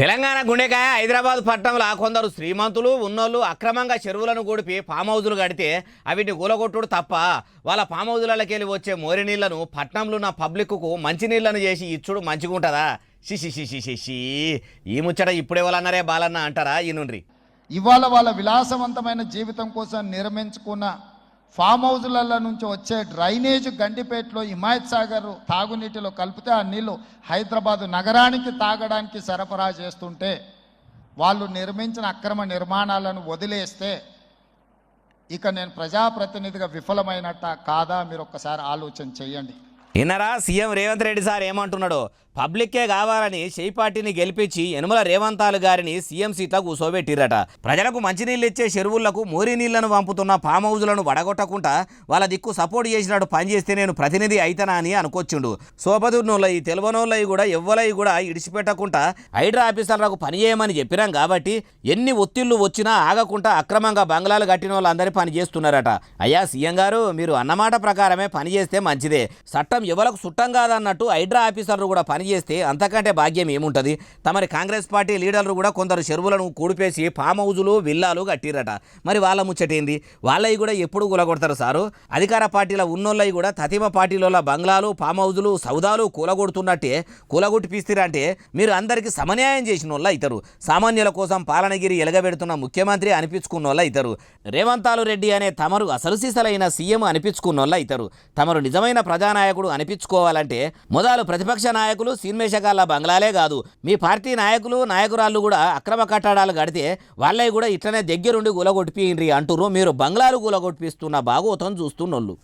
తెలంగాణ గుండెకాయ హైదరాబాద్ పట్టణంలో కొందరు శ్రీమంతులు ఉన్నోళ్ళు అక్రమంగా చెరువులను కూడిపి ఫామ్ హౌజులు కడితే అవిటిని కూలగొట్టుడు తప్ప వాళ్ళ ఫామ్ హౌజులకెళ్ళి వచ్చే మోరి నీళ్లను పట్టణంలో ఉన్న పబ్లిక్కు మంచినీళ్లను చేసి ఇచ్చుడు మంచిగుంటుందా? షి ఈ ముచ్చట ఇప్పుడేవాళ్ళన్నారే బాలన్న అంటారా? ఈ నుండి ఇవాళ వాళ్ళ విలాసవంతమైన జీవితం కోసం నిర్మించుకున్న ఫామ్ హౌజుల నుంచి వచ్చే డ్రైనేజ్ గండిపేటలో హిమాయత్ సాగర్ తాగునీటిలో కలిపితే ఆ నీళ్లు హైదరాబాదు నగరానికి తాగడానికి సరఫరా చేస్తుంటే వాళ్ళు నిర్మించిన అక్రమ నిర్మాణాలను వదిలేస్తే ఇక నేను ప్రజాప్రతినిధిగా విఫలమైనట్ట కాదా? మీరు ఒక్కసారి ఆలోచన చెయ్యండి. విన్నారా సీఎం రేవంత్ రెడ్డి సార్ ఏమంటున్నాడో? పబ్లిక్కే కావాలని పార్టీని గెలిపించి యనుమల రేవంతాలు గారిని సీఎం సీట్లో కూసోబెట్టిరట. ప్రజలకు మంచినీళ్ళు ఇచ్చే చెరువులకు మోరీ నీళ్లను పంపుతున్న ఫామ్ హౌజులను వడగొట్టకుండా వాళ్ళ దిక్కు సపోర్ట్ చేసినాడు పనిచేస్తే నేను ప్రతినిధి అయితనా అని అనుకొచ్చిండు. సోపదున్నోళ్ళయి తెలువనోళ్ళయి కూడా ఎవ్వలయి కూడా ఇడిచిపెట్టకుండా హైడ్రా ఆఫీసర్లకు పనిచేయమని చెప్పినాం కాబట్టి ఎన్ని ఒత్తిళ్లు వచ్చినా ఆగకుండా అక్రమంగా బంగ్లాలు కట్టిన వాళ్ళందరి పని చేస్తున్నారట. అయ్యా సీఎం గారు, మీరు అన్నమాట ప్రకారమే పనిచేస్తే మంచిదే. చట్టం ఎవరికి చుట్టం కాదన్నట్టు హైడ్రా ఆఫీసర్లు కూడా పనిచేస్తే అంతకంటే భాగ్యం ఏముంటుంది? తమరి కాంగ్రెస్ పార్టీ లీడర్లు కూడా కొందరు చెరువులను కూడిపేసి ఫామ్ హౌజులు విల్లాలు కట్టిరట. మరి వాళ్ళ ముచ్చటేంది? వాళ్ళవి కూడా ఎప్పుడు కూలగొడతారు సారు? అధికార పార్టీలో ఉన్నోళ్ళవి కూడా తతిమ పార్టీల బంగ్లాలు ఫామ్ హౌజులు సౌదాలు కూలగొడుతున్నట్టే కూలగొట్టిపిస్తారంటే మీరు అందరికీ సమన్యాయం చేసిన వాళ్ళు అవుతారు. సామాన్యుల కోసం పాలనగిరి ఎలగబెడుతున్న ముఖ్యమంత్రి అనిపించుకున్న వాళ్ళు అవుతారు. రేవంతాలు రెడ్డి అనే తమరు అసలు సిసలైన సీఎం అనిపించుకున్న వాళ్ళు అవుతారు. తమరు నిజమైన ప్రజానాయకుడు అనిపించుకోవాలంటే మొదలు ప్రతిపక్ష నాయకులు సినిమేషగాళ్ళ బంగ్లాలే కాదు, మీ పార్టీ నాయకులు నాయకురాళ్ళు కూడా అక్రమ కట్టడాలు కడితే వాళ్ళవి కూడా ఇట్లనే దగ్గరుండి కూలగొట్టిపోయిండ్రి అంటున్నారు. మీరు బంగ్లాలు కూలగొట్టిపిస్తున్న భాగోతం చూస్తున్నోళ్ళు.